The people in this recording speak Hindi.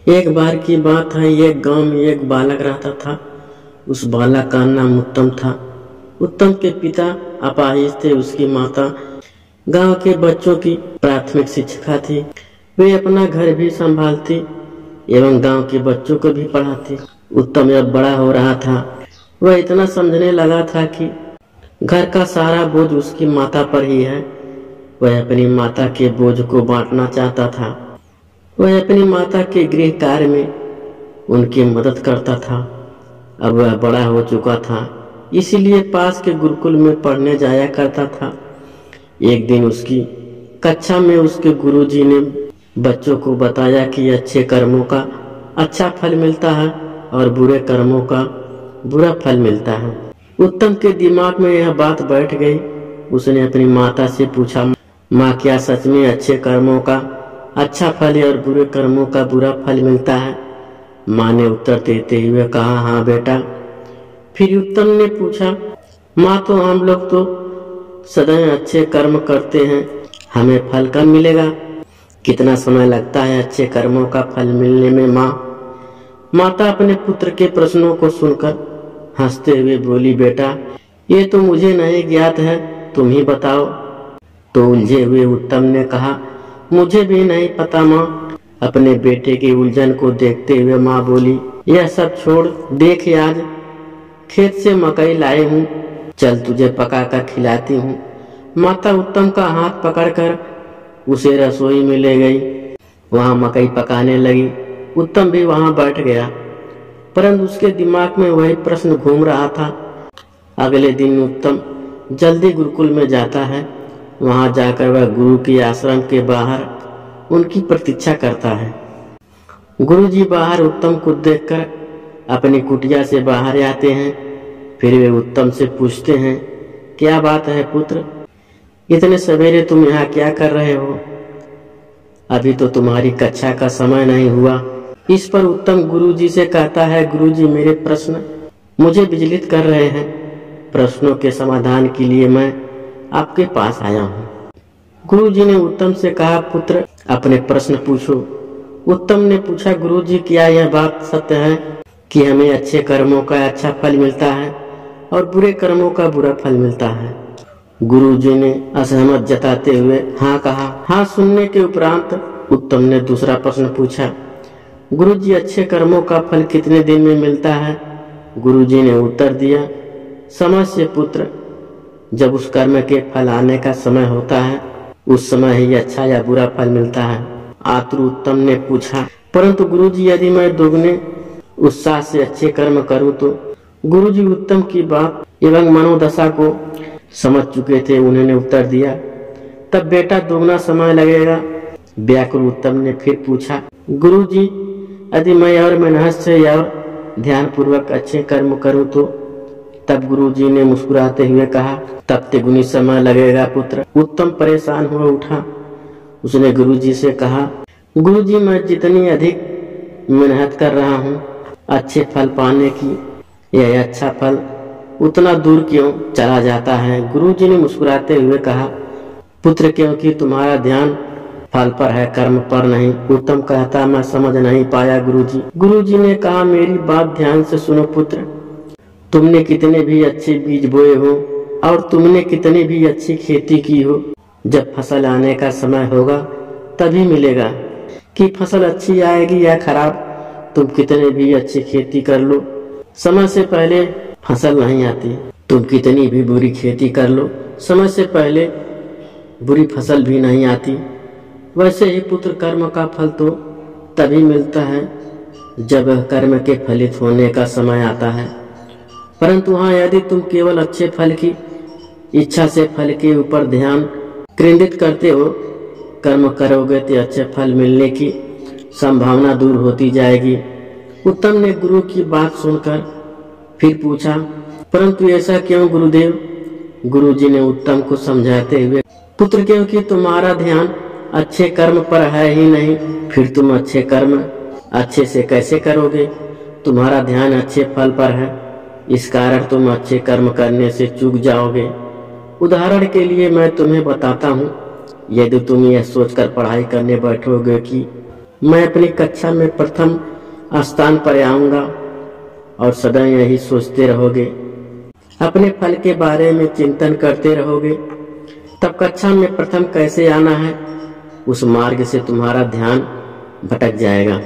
एक बार की बात है, एक गांव में एक बालक रहता था। उस बालक का नाम उत्तम था। उत्तम के पिता अपाहिज थे। उसकी माता गांव के बच्चों की प्राथमिक शिक्षिका थी। वे अपना घर भी संभालती एवं गांव के बच्चों को भी पढ़ाती। उत्तम जब बड़ा हो रहा था, वह इतना समझने लगा था कि घर का सारा बोझ उसकी माता पर ही है। वह अपनी माता के बोझ को बांटना चाहता था। वह अपनी माता के गृह कार्य में उनकी मदद करता था। अब वह बड़ा हो चुका था, इसीलिए पास के गुरुकुल में पढ़ने जाया करता था। एक दिन उसकी कक्षा में उसके गुरुजी ने बच्चों को बताया कि अच्छे कर्मों का अच्छा फल मिलता है और बुरे कर्मों का बुरा फल मिलता है। उत्तम के दिमाग में यह बात बैठ गई। उसने अपनी माता से पूछा, माँ, क्या सच में अच्छे कर्मों का अच्छा फल और बुरे कर्मों का बुरा फल मिलता है? माँ ने उत्तर देते हुए कहा, हाँ बेटा। फिर उत्तम ने पूछा, माँ, तो हम लोग तो सदैव अच्छे कर्म करते हैं, हमें फल कब मिलेगा? कितना समय लगता है अच्छे कर्मों का फल मिलने में माँ? माता अपने पुत्र के प्रश्नों को सुनकर हंसते हुए बोली, बेटा, ये तो मुझे नहीं ज्ञात है, तुम ही बताओ। तो उलझे हुए उत्तम ने कहा, मुझे भी नहीं पता माँ। अपने बेटे की उलझन को देखते हुए माँ बोली, यह सब छोड़, देख आज खेत से मकई लाए हूँ, चल तुझे पका कर खिलाती हूँ। माता उत्तम का हाथ पकड़कर उसे रसोई में ले गई। वहाँ मकई पकाने लगी। उत्तम भी वहाँ बैठ गया, परंतु उसके दिमाग में वही प्रश्न घूम रहा था। अगले दिन उत्तम जल्दी गुरुकुल में जाता है। वहां जाकर वह गुरु के आश्रम के बाहर उनकी प्रतीक्षा करता है। गुरुजी बाहर उत्तम को देखकर अपनी कुटिया से बाहर आते हैं। फिर वे उत्तम से पूछते हैं, क्या बात है पुत्र, इतने सवेरे तुम यहाँ क्या कर रहे हो? अभी तो तुम्हारी कक्षा का समय नहीं हुआ। इस पर उत्तम गुरुजी से कहता है, गुरुजी, मेरे प्रश्न मुझे विचलित कर रहे हैं। प्रश्नों के समाधान के लिए मैं आपके पास आया हूँ। गुरुजी ने उत्तम से कहा, पुत्र, अपने प्रश्न पूछो। उत्तम ने पूछा, गुरुजी, क्या यह बात सत्य है कि हमें अच्छे कर्मों का अच्छा फल मिलता है और बुरे कर्मों का बुरा फल मिलता है? गुरुजी ने असहमत जताते हुए हाँ कहा। हाँ सुनने के उपरांत उत्तम ने दूसरा प्रश्न पूछा, गुरुजी, अच्छे कर्मों का फल कितने दिन में मिलता है? गुरुजी ने उत्तर दिया, समझ से पुत्र, जब उस कर्म के फल आने का समय होता है, उस समय ही अच्छा या बुरा फल मिलता है। आतुर उत्तम ने पूछा, परंतु गुरुजी, यदि मैं दोगुने उत्साह से अच्छे कर्म करूं तो? गुरुजी उत्तम की बात एवं मनोदशा को समझ चुके थे। उन्होंने उत्तर दिया, तब बेटा दोगुना समय लगेगा। व्याकुल उत्तम ने फिर पूछा, गुरुजी, यदि मैं और मेहनत से और ध्यान पूर्वक अच्छे कर्म करूं तो? तब गुरुजी ने मुस्कुराते हुए कहा, तब तिगुनी समय लगेगा पुत्र। उत्तम परेशान हो उठा। उसने गुरुजी से कहा, गुरुजी, मैं जितनी अधिक मेहनत कर रहा हूँ अच्छे फल पाने की, यह अच्छा फल उतना दूर क्यों चला जाता है? गुरुजी ने मुस्कुराते हुए कहा, पुत्र, क्योंकि तुम्हारा ध्यान फल पर है, कर्म पर नहीं। उत्तम कहता, मैं समझ नहीं पाया गुरुजी। गुरुजी ने कहा, मेरी बात ध्यान से सुनो पुत्र, तुमने कितने भी अच्छे बीज बोए हो और तुमने कितनी भी अच्छी खेती की हो, जब फसल आने का समय होगा तभी मिलेगा कि फसल अच्छी आएगी या खराब। तुम कितने भी अच्छी खेती कर लो, समय से पहले फसल नहीं आती। तुम कितनी भी बुरी खेती कर लो, समय से पहले बुरी फसल भी नहीं आती। वैसे ही पुत्र, कर्म का फल तो तभी मिलता है जब कर्म के फलित होने का समय आता है। परंतु हाँ, यदि तुम केवल अच्छे फल की इच्छा से फल के ऊपर ध्यान केंद्रित करते हो, कर्म करोगे तो अच्छे फल मिलने की संभावना दूर होती जाएगी। उत्तम ने गुरु की बात सुनकर फिर पूछा, परंतु ऐसा क्यों गुरुदेव? गुरुजी ने उत्तम को समझाते हुए, पुत्र, क्योंकि तुम्हारा ध्यान अच्छे कर्म पर है ही नहीं, फिर तुम अच्छे कर्म अच्छे से कैसे करोगे? तुम्हारा ध्यान अच्छे फल पर है, इस कारण तुम अच्छे कर्म करने से चूक जाओगे। उदाहरण के लिए मैं तुम्हें बताता हूँ, यदि तुम यह सोचकर पढ़ाई करने बैठोगे कि मैं अपनी कक्षा में प्रथम स्थान पर आऊंगा और सदा यही सोचते रहोगे, अपने फल के बारे में चिंतन करते रहोगे, तब कक्षा में प्रथम कैसे आना है उस मार्ग से तुम्हारा ध्यान भटक जाएगा।